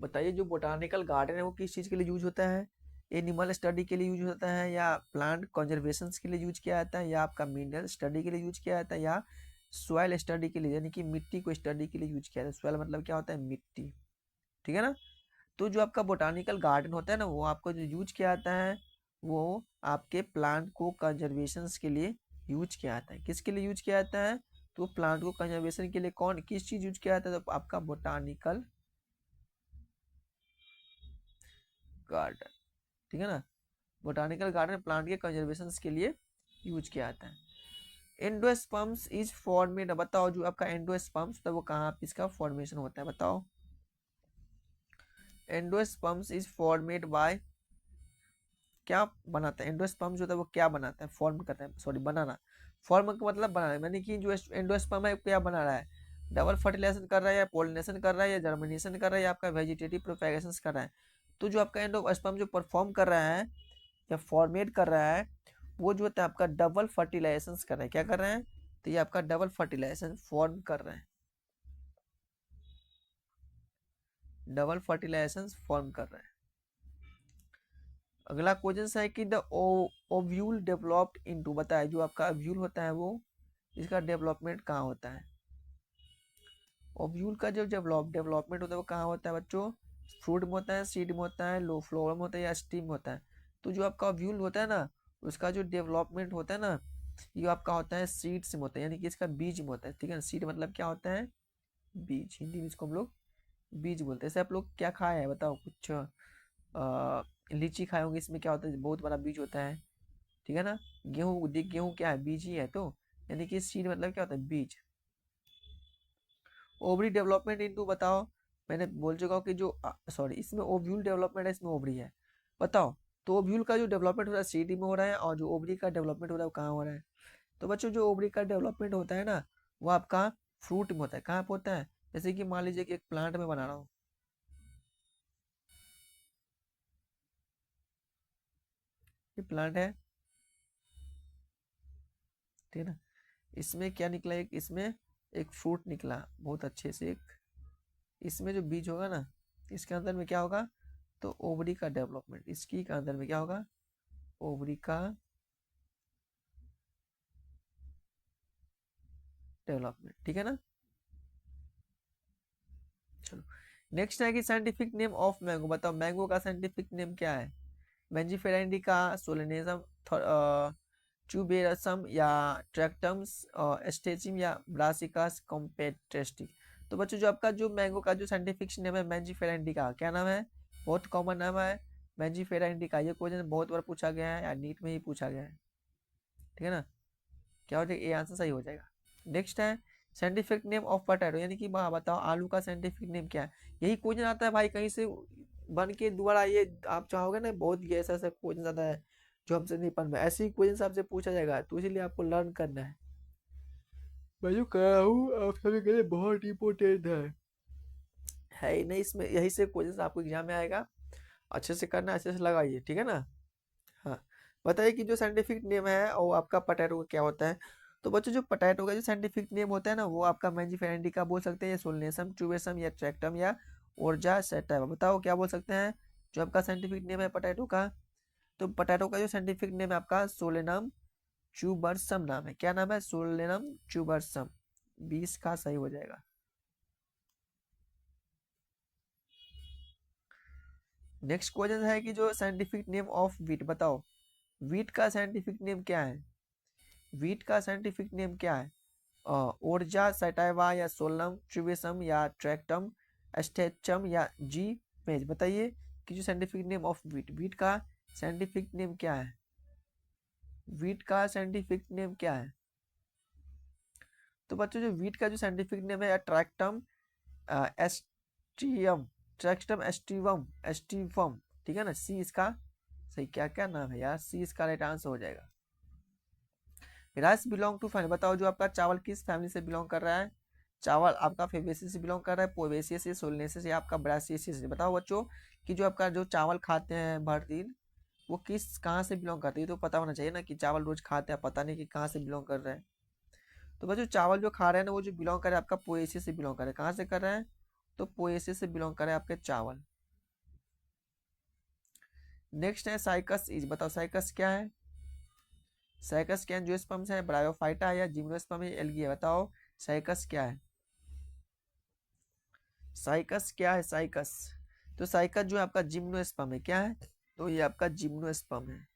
बताइए जो बोटानिकल गार्डन है वो किस चीज के लिए यूज होता है, एनिमल स्टडी के लिए यूज होता है, या प्लांट कंजर्वेशन के लिए यूज किया जाता है, या आपका मिनरल स्टडी के लिए यूज किया जाता है, या सॉइल स्टडी के लिए, यानी कि मिट्टी को स्टडी के लिए यूज किया जाता है, सॉइल मतलब क्या होता है मिट्टी, ठीक है ना। तो जो आपका बोटानिकल गार्डन होता है ना वो आपको जो यूज किया जाता है वो आपके प्लांट को कंजर्वेशन के लिए यूज किया जाता है, किसके लिए यूज किया जाता है, तो प्लांट को कंजर्वेशन के लिए कौन किस चीज यूज किया जाता है, तो आपका बोटानिकल गार्डन, ठीक है ना, बोटानिकल गार्डन प्लांट के कंजर्वेशन के लिए यूज किया जाता है। एंडोस्पर्म्स इज फॉर्मेड, बताओ जो आपका एंडोस्पर्म्स होता है वो कहाँ पे इसका फॉर्मेशन होता है, बताओ एंडोस्पर्म्स इज फॉर्मेड बाय, क्या बनाता है एंडोस्पर्म जो होता है वो क्या बनाता है, फॉर्म करता है, सॉरी बनाना, फॉर्म का मतलब बनाना है, यानी कि जो एंडोस्पर्म है क्या बना रहा है, डबल फर्टिलाइजेशन कर रहा है, या पोलिनेशन कर रहा है, या जर्मिनेशन कर रहा है, या आपका वेजिटेटिव प्रोपेगेशन कर रहा है। तो जो आपका एंडोस्पर्म जो परफॉर्म कर रहा है या फॉर्मेट कर रहा है वो जो होता है आपका डबल फर्टिलाइजेशन कर रहा है, क्या कर रहे हैं, तो ये आपका डबल फर्टिलाइजेशन फॉर्म कर रहे हैं, डबल फर्टिलाइजेशन फॉर्म कर रहे हैं। अगला क्वेश्चन है कि द ओव्यूल डेवलप्ड इनटू, बताए जो आपका ओव्यूल होता है वो इसका डेवलपमेंट कहाँ होता है, ओव्यूल का जो डेवलपमेंट होता है वो कहाँ होता है बच्चों, फ्रूट में होता है, सीड में होता है, लो फ्लोर में होता है, या स्टीम में होता है। तो जो आपका ओव्यूल होता है ना उसका जो डेवलपमेंट होता है ना ये आपका होता है सीड्स में होता है, यानी कि इसका बीज में होता है, ठीक है ना, सीड मतलब क्या होता है बीज, हिंदी में इसको हम लोग बीज बोलते हैं। ऐसे आप लोग क्या खाए हैं बताओ, कुछ लीची खाए होंगे, इसमें क्या होता है बहुत बड़ा बीज होता है, ठीक है ना, गेहूं क्या है बीज ही है, तो यानी कि सीड मतलब क्या होता है बीज। ओवरी डेवलपमेंट इनटू, बताओ मैंने बोल चुका हूँ कि जो सॉरी, इसमें ओव्यूल डेवलपमेंट है, इसमें ओवरी है। बताओ, तो ओव्यूल का जो डेवलपमेंट हो रहा है सीडी में हो रहा है, और जो ओवरी का डेवलपमेंट हो रहा है वो कहाँ हो रहा है? तो बच्चों जो ओवरी का डेवलपमेंट होता है ना, वो आपका फ्रूट में होता है। कहाँ पे होता है? जैसे कि मान लीजिए कि एक प्लांट में बना रहा हूँ, ये प्लांट है, ठीक है ना। इसमें क्या निकला? एक इसमें एक फ्रूट निकला बहुत अच्छे से। एक इसमें जो बीज होगा ना, इसके अंदर में क्या होगा? तो ओवरी का डेवलपमेंट, इसकी के अंदर में क्या होगा? ओवरी का डेवलपमेंट, ठीक है ना। चलो, नेक्स्ट है कि साइंटिफिक नेम ऑफ मैंगो। बताओ मैंगो का साइंटिफिक नेम क्या है? मैंजीफेरा इंडिका, सोलेनेसम, ट्यूबेरसम, या ट्रैक्टम्स, स्टेचिम, या ब्रासिकास कॉम्पेटेस्टिक। तो बच्चों जो आपका जो मैंगो का जो साइंटिफिक नेम है मैंजीफेरा इंडिका, क्या नाम है? बहुत कॉमन नाम है मैंजीफेरा इंडिका। ये क्वेश्चन बहुत बार पूछा गया है, या नीट में ही पूछा गया है, ठीक है ना। क्या हो जाएगा? ये आंसर सही हो जाएगा। नेक्स्ट है साइंटिफिक नेम ऑफ पोटैटो, यानी कि बताओ आलू का साइंटिफिक नेम क्या है? यही क्वेश्चन आता है भाई कहीं से बन के दोबारा, ये आप चाहोगे ना, बहुत ये ऐसा ऐसा क्वेश्चन आता है जो हमसे नहीं पढ़ में, ऐसे ही क्वेश्चन आपसे पूछा जाएगा, तो इसीलिए आपको लर्न करना है। मैं जो कर रहा हूँ आप सभी के लिए बहुत इंपॉर्टेंट है ही नहीं, इसमें यही से क्वेश्चन आपको एग्जाम में आएगा। अच्छे से करना, अच्छे से लगाइए, ठीक है ना। हाँ, बताइए कि जो साइंटिफिक नेम है वो आपका पोटैटो का क्या होता है? तो बच्चों जो पोटैटो का जो साइंटिफिक नेम होता है ना, वो आपका मैंजीफेरा इंडिका बोल सकते हैं, या सोलनेसम, ट्यूबेसम, या ट्रैक्टम, या ओरजा सैटिवा। बताओ क्या बोल सकते हैं जो आपका साइंटिफिक नेम है पोटैटो का? तो पोटैटो का जो साइंटिफिक नेम है आपका सोलेनम ट्यूबरसम नाम है। क्या नाम है? सोलेनम ट्यूबरसम। 20 का सही हो जाएगा। नेक्स्ट क्वेश्चन है कि जो साइंटिफिक नेम ऑफ वीट। बताओ वीट का साइंटिफिक नेम क्या है? वीट का साइंटिफिक नेम क्या है? ओरजा सैटाइवा, या सोलम ट्रिवेसम, या ट्रैक्टम स्टेचम, या जी मेज। बताइए कि जो scientific name of wheat, wheat का साइंटिफिक नेम क्या है? वीट का साइंटिफिक नेम क्या है? तो बच्चों जो वीट का जो साइंटिफिक नेम है ट्रैक्टम एस्टियम, ट्रैक्टम एस्टिवम, एस्टिवम, ठीक है ना। सी इसका सही, क्या क्या नाम है यार, सी इसका राइट आंसर हो जाएगा। Rice belong to family. बताओ जो आपका चावल किस फैमिली से बिलोंग कर रहा है? चावल आपका फेबेसी से बिलोंग कर रहा है, पोएसी से, सोलनेसी से, या आपका ब्रासिएसी से। बताओ बच्चों कि जो आपका जो चावल खाते हैं भर दिन, वो किस कहाँ से बिलोंग करते हैं? तो पता होना चाहिए ना कि चावल रोज खाते हैं, पता नहीं कि कहाँ से बिलोंग कर रहे हैं। तो बच्चों चावल जो खा रहे हैं ना, वो जो बिलोंग कर रहा है आपका पोएसी से बिलोंग कर रहा है। कहाँ से कर रहे हैं? तो पोएसी से बिलोंग कर रहे हैं आपके चावल। नेक्स्ट है साइकस इज। बताओ साइकस क्या है? साइकस क्या एंजियोस्पर्म है, ब्रायोफाइटा है, या जिम्नोस्पर्म है, एल्गी है। बताओ साइकस क्या है? साइकस क्या है? साइकस, तो साइकस जो है आपका जिम्नोस्पर्म है। क्या है? तो ये आपका जिम्नोस्पर्म है।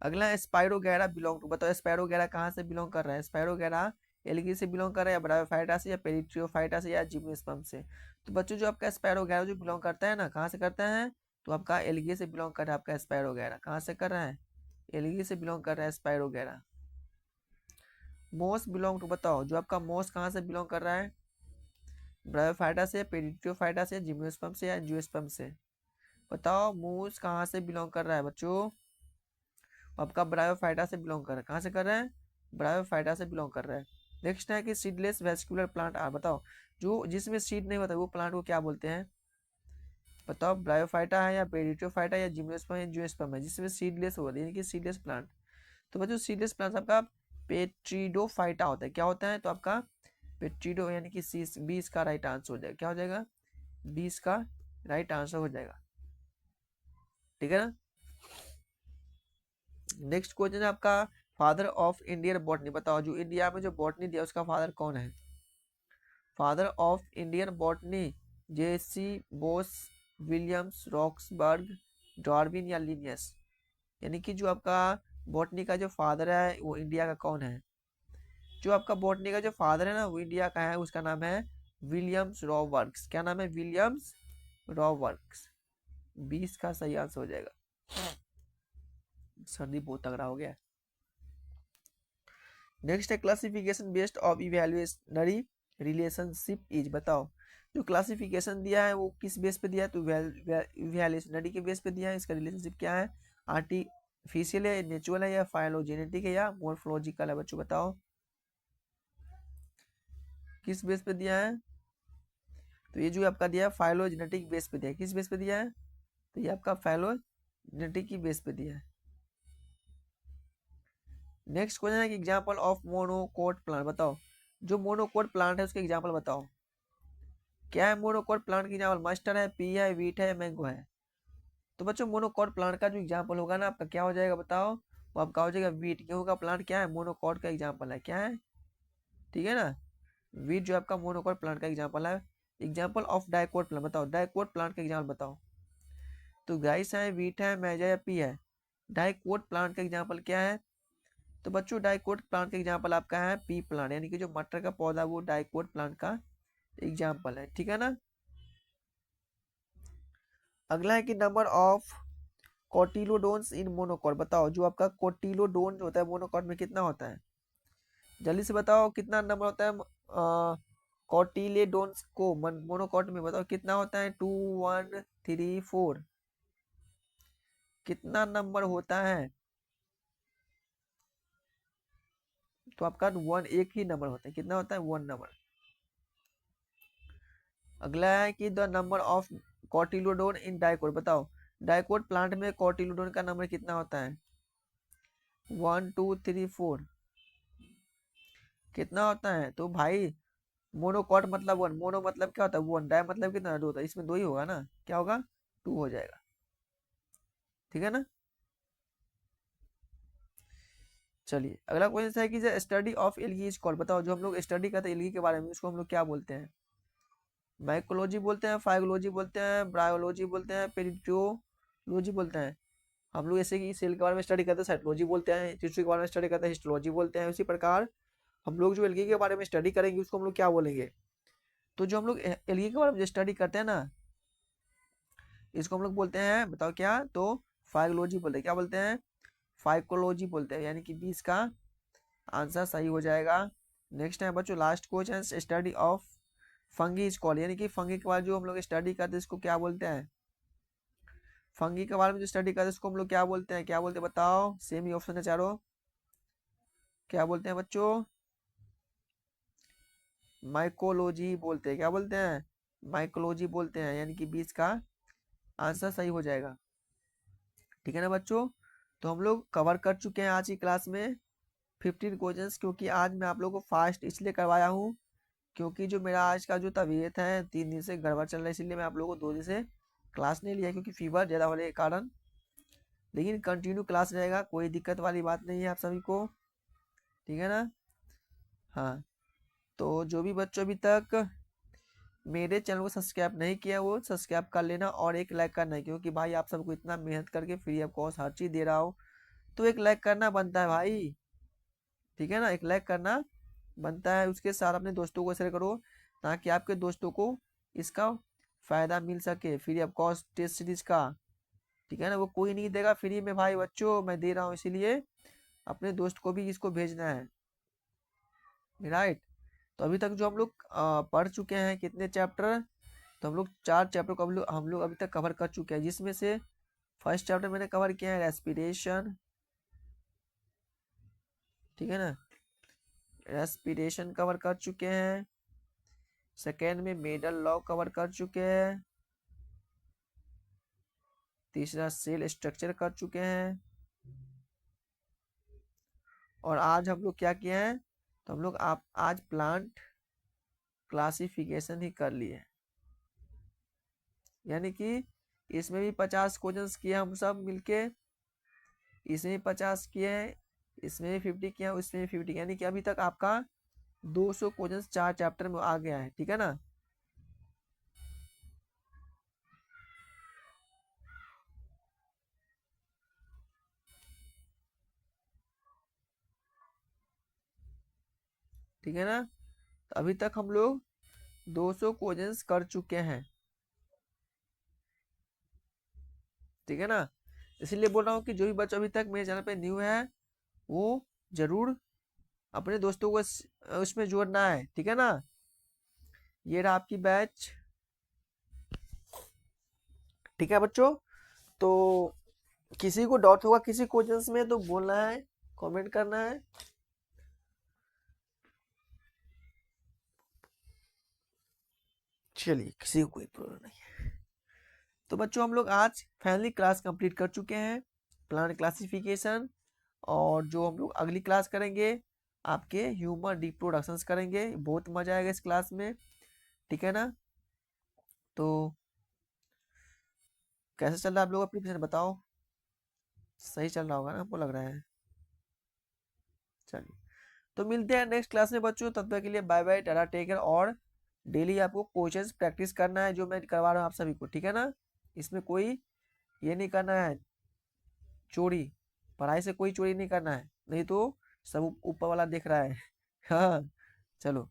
अगला है स्पाइरोगैरा बिलोंग टू। बताओ स्पाइरोगैरा कहाँ से बिलोंग कर रहा है? स्पाइरोगैरा एल्गी से बिलोंग कर रहा है, या ब्रायोफाइटा से, या पेरिट्रियोफाइटा से, या जिम्नोस्पर्म से। तो बच्चों जो आपका स्पाइरोगैरा जो बिलोंग करता है ना, कहाँ से करता है? तो आपका एल्गी से बिलोंग कर रहा है। आपका स्पाइरोगैरा कहाँ से कर रहा है? एल्गी से बिलोंग कर रहा है स्पाइरोगैरा। मोस बिलोंग टू। बताओ जो आपका मोस कहाँ से बिलोंग कर रहा है? ब्रायोफाइटा से, पेरिट्रियोफाइटा से, जिम्नोस्पर्म से, या एंजियोस्पर्म से। बताओ मूस कहाँ से बिलोंग कर रहा है बच्चों? आपका ब्रायोफाइटा से बिलोंग कर रहा है। कहाँ से कर रहा है? ब्रायोफाइटा से बिलोंग कर रहा है। नेक्स्ट है कि सीडलेस वेस्कुलर प्लांट आर। बताओ जो जिसमें सीड नहीं होता वो प्लांट को क्या बोलते हैं? बताओ ब्रायोफाइटा है, या पेरिट्रियोफाइटा, या जिम्नोस्पर्म, या एंजियोस्पर्म है, जिसमें सीडलेस होता है, यानी कि सीडलेस प्लांट। तो बच्चों सीडलेस प्लांट आपका पेट्रिडोफाइटा होता है। क्या होता है? तो आपका पेट्रिडो, यानी कि सी 20 का राइट आंसर हो जाएगा। क्या हो जाएगा? 20 का राइट आंसर हो जाएगा, ठीक है ना। नेक्स्ट क्वेश्चन है आपका फादर ऑफ इंडियन बॉटनी। बताओ जो इंडिया में जो बॉटनी दिया उसका फादर कौन है? Father of Indian botany, J C Bose, Williams, Roxburgh, Darwin, या लिनियस। यानी कि जो आपका बॉटनी का जो फादर है वो इंडिया का कौन है? जो आपका बॉटनी का जो फादर है ना वो इंडिया का है, उसका नाम है विलियम्स रॉबर्ट्स। क्या नाम है? Williams Roberts. 20 का सही आंसर हो जाएगा। सर्दी बहुत तगड़ा हो गया। नेक्स्ट है classification based of evolutionary relationship is, बताओ जो क्लासिफिकेशन दिया है वो किस बेस पे दिया है, तो वैल्यूशनरी के बेस पे दिया है। इसका रिलेशनशिप क्या है, आर्टिफिशियल है, नेचुरल है, या फाइलोजेनेटिक है, या मोर्फोलॉजिकल है, बच्चों बताओ किस बेस पे दिया है। तो ये जो आपका दिया है फाइलोजेनेटिक बेस पे दिया है, किस बेस पे दिया है, तो ये आपका फाइलोजेनेटिक की बेस पे दिया है। नेक्स्ट क्वेश्चन है कि एग्जांपल ऑफ मोनोकोट प्लांट, बताओ जो मोनोकोट प्लांट है उसके एग्जांपल बताओ। क्या है मोनोकोट प्लांट की एग्जांपल, मस्टर्ड है, पी है, वीट है, मैंगो है। तो बच्चों मोनोकोट प्लांट का जो एग्जांपल होगा ना आपका क्या हो जाएगा बताओ, वो आपका हो जाएगा वीट। गेहूं का प्लांट क्या है, मोनोकोट का एग्जांपल है, क्या है, ठीक है ना। वीट जो आपका मोनोकोट प्लांट का एग्जांपल है। एग्जांपल ऑफ डाइकोट प्लांट, बताओ डाइकोट प्लांट का एग्जांपल बताओ। तो गाइस है, वीट है, मैजा या पी है। डाइकोट प्लांट का एग्जांपल क्या है, तो बच्चों डाइकोट प्लांट का एग्जांपल आपका है पी प्लांट, यानी कि जो मटर का पौधा वो डाइकोट प्लांट का एग्जांपल है, ठीक है ना। अगला है कि नंबर ऑफ कोटिलोडोन्स इन मोनोकोट, बताओ जो आपका कोटिलोडोन होता है मोनोकोट में कितना होता है, जल्दी से बताओ कितना नंबर होता है कोटिलेडोन्स को मोनोकोट में, बताओ कितना होता है, 2 1 3 4, कितना नंबर होता है, तो आपका वन एक ही नंबर होता है, कितना होता है, 1 नंबर। अगला है कि the number of cotyledon in dicot, बताओ डाइकोट प्लांट में कोटिलोडोन का नंबर कितना होता है, 1 2 3 4, कितना होता है, तो भाई मोनोकॉट मतलब वन, मोनो मतलब क्या होता है वन, डाई मतलब कितना दो होता है, इसमें दो ही होगा ना, क्या होगा, 2 हो जाएगा, ठीक है ना। चलिए अगला क्वेश्चन है कि study of algae is called, बताओ जो हम लोग स्टडी करते हैं एल्गी के बारे में उसको हम लोग क्या बोलते हैं, माइकोलॉजी बोलते हैं, फाइकोलॉजी बोलते हैं, ब्रायोलॉजी बोलते हैं, पेरिटोलॉजी बोलते हैं। हम लोग जैसे कि सेल के बारे में स्टडी करते हैं साइटोलॉजी बोलते हैं, टिश्यू के बारे में स्टडी करते हैं हिस्टोलॉजी बोलते हैं, उसी प्रकार हम लोग जो एल्गी के बारे में स्टडी करेंगे उसको हम लोग क्या बोलेंगे, तो जो हम लोग एल्गी के बारे में जो स्टडी करते हैं ना इसको हम लोग बोलते हैं, बताओ क्या, तो फाइकोलॉजी बोलते हैं, क्या बोलते हैं, फाइकोलॉजी बोलते हैं, यानी कि 20 का आंसर सही हो जाएगा। नेक्स्ट है बच्चों last question, study of fungi is called, यानी कि फंगी के बारे में जो हम लोग स्टडी करते हैं इसको क्या बोलते हैं, फंगी के बारे में जो स्टडी करते हैं इसको हम लोग क्या बोलते हैं, क्या बोलते हैं बताओ, सेम ही ऑप्शन है चारों, क्या बोलते हैं बच्चों, माइकोलॉजी बोलते हैं, क्या बोलते हैं, माइकोलॉजी बोलते हैं, यानी कि 20 का आंसर सही हो जाएगा, ठीक है ना बच्चों। तो हम लोग कवर कर चुके हैं आज की क्लास में 15 क्वेश्चंस, क्योंकि आज मैं आप लोगों को फास्ट इसलिए करवाया हूँ क्योंकि जो मेरा आज का जो तबीयत है 3 दिन से गड़बड़ चल रहा है, इसलिए मैं आप लोगों को 2 दिन से क्लास नहीं लिया क्योंकि फीवर ज़्यादा होने के कारण। लेकिन कंटिन्यू क्लास रहेगा, कोई दिक्कत वाली बात नहीं है आप सभी को, ठीक है ना। हाँ, तो जो भी बच्चों अभी तक मेरे चैनल को सब्सक्राइब नहीं किया वो सब्सक्राइब कर लेना और एक लाइक करना है, क्योंकि भाई आप सबको इतना मेहनत करके फ्री ऑफ कॉस्ट हर चीज़ दे रहा हो तो एक लाइक करना बनता है भाई, ठीक है ना, एक लाइक करना बनता है। उसके साथ अपने दोस्तों को शेयर करो ताकि आपके दोस्तों को इसका फ़ायदा मिल सके, free of cost test series का, ठीक है ना। वो कोई नहीं देगा फ्री में भाई बच्चों, मैं दे रहा हूँ, इसीलिए अपने दोस्त को भी इसको भेजना है, राइट। तो अभी तक जो हम लोग पढ़ चुके हैं कितने चैप्टर, तो हम लोग 4 चैप्टर को हम लोग अभी तक कवर कर चुके हैं, जिसमें से फर्स्ट चैप्टर मैंने कवर किया है रेस्पिरेशन, ठीक है ना, रेस्पिरेशन कवर कर चुके हैं। सेकेंड में मेडल लॉ कवर कर चुके हैं। तीसरा सेल स्ट्रक्चर कर चुके हैं। और आज हम लोग क्या किए हैं, तो हम लोग आप आज प्लांट क्लासिफिकेशन ही कर लिए, यानी कि इसमें भी 50 क्वेश्चंस किए हम सब मिलके, इसमें भी 50 किए हैं, इसमें भी 50 किया, उसमें भी 50, यानी कि अभी तक आपका 200 क्वेश्चंस 4 चैप्टर में आ गया है, ठीक है ना। ठीक है ना, तो अभी तक हम लोग 200 क्वेश्चंस कर चुके हैं, ठीक है ना। इसीलिए बोल रहा हूँ कि जो भी बच्चा अभी तक मेरे चैनल पे न्यू है वो जरूर अपने दोस्तों को उसमें जोड़ना है, ठीक है ना। ये रहा आपकी बैच। ठीक है बच्चों, तो किसी को डाउट होगा किसी क्वेश्चंस में तो बोलना है, कमेंट करना है। चलिए, किसी को कोई प्रॉब्लम नहीं है। तो बच्चों हम लोग आज फाइनली क्लास कंप्लीट कर चुके हैं, प्लांट क्लासिफिकेशन। और जो हम लोग अगली क्लास करेंगे आपके ह्यूमन रिप्रोडक्शंस करेंगे। बहुत मजा आएगा इस क्लास में, ठीक है ना। तो कैसे चल रहा है आप लोग अपनी प्रेजेंट बताओ। सही चल रहा होगा ना, हमको लग रहा है। चलिए, तो मिलते हैं नेक्स्ट क्लास में बच्चों। तब तक के लिए bye bye, tata, take care. और डेली आपको क्वेश्चंस प्रैक्टिस करना है जो मैं करवा रहा हूँ आप सभी को, ठीक है ना। इसमें कोई ये नहीं करना है चोरी, पढ़ाई से कोई चोरी नहीं करना है, नहीं तो सब ऊपर वाला देख रहा है। हाँ, चलो।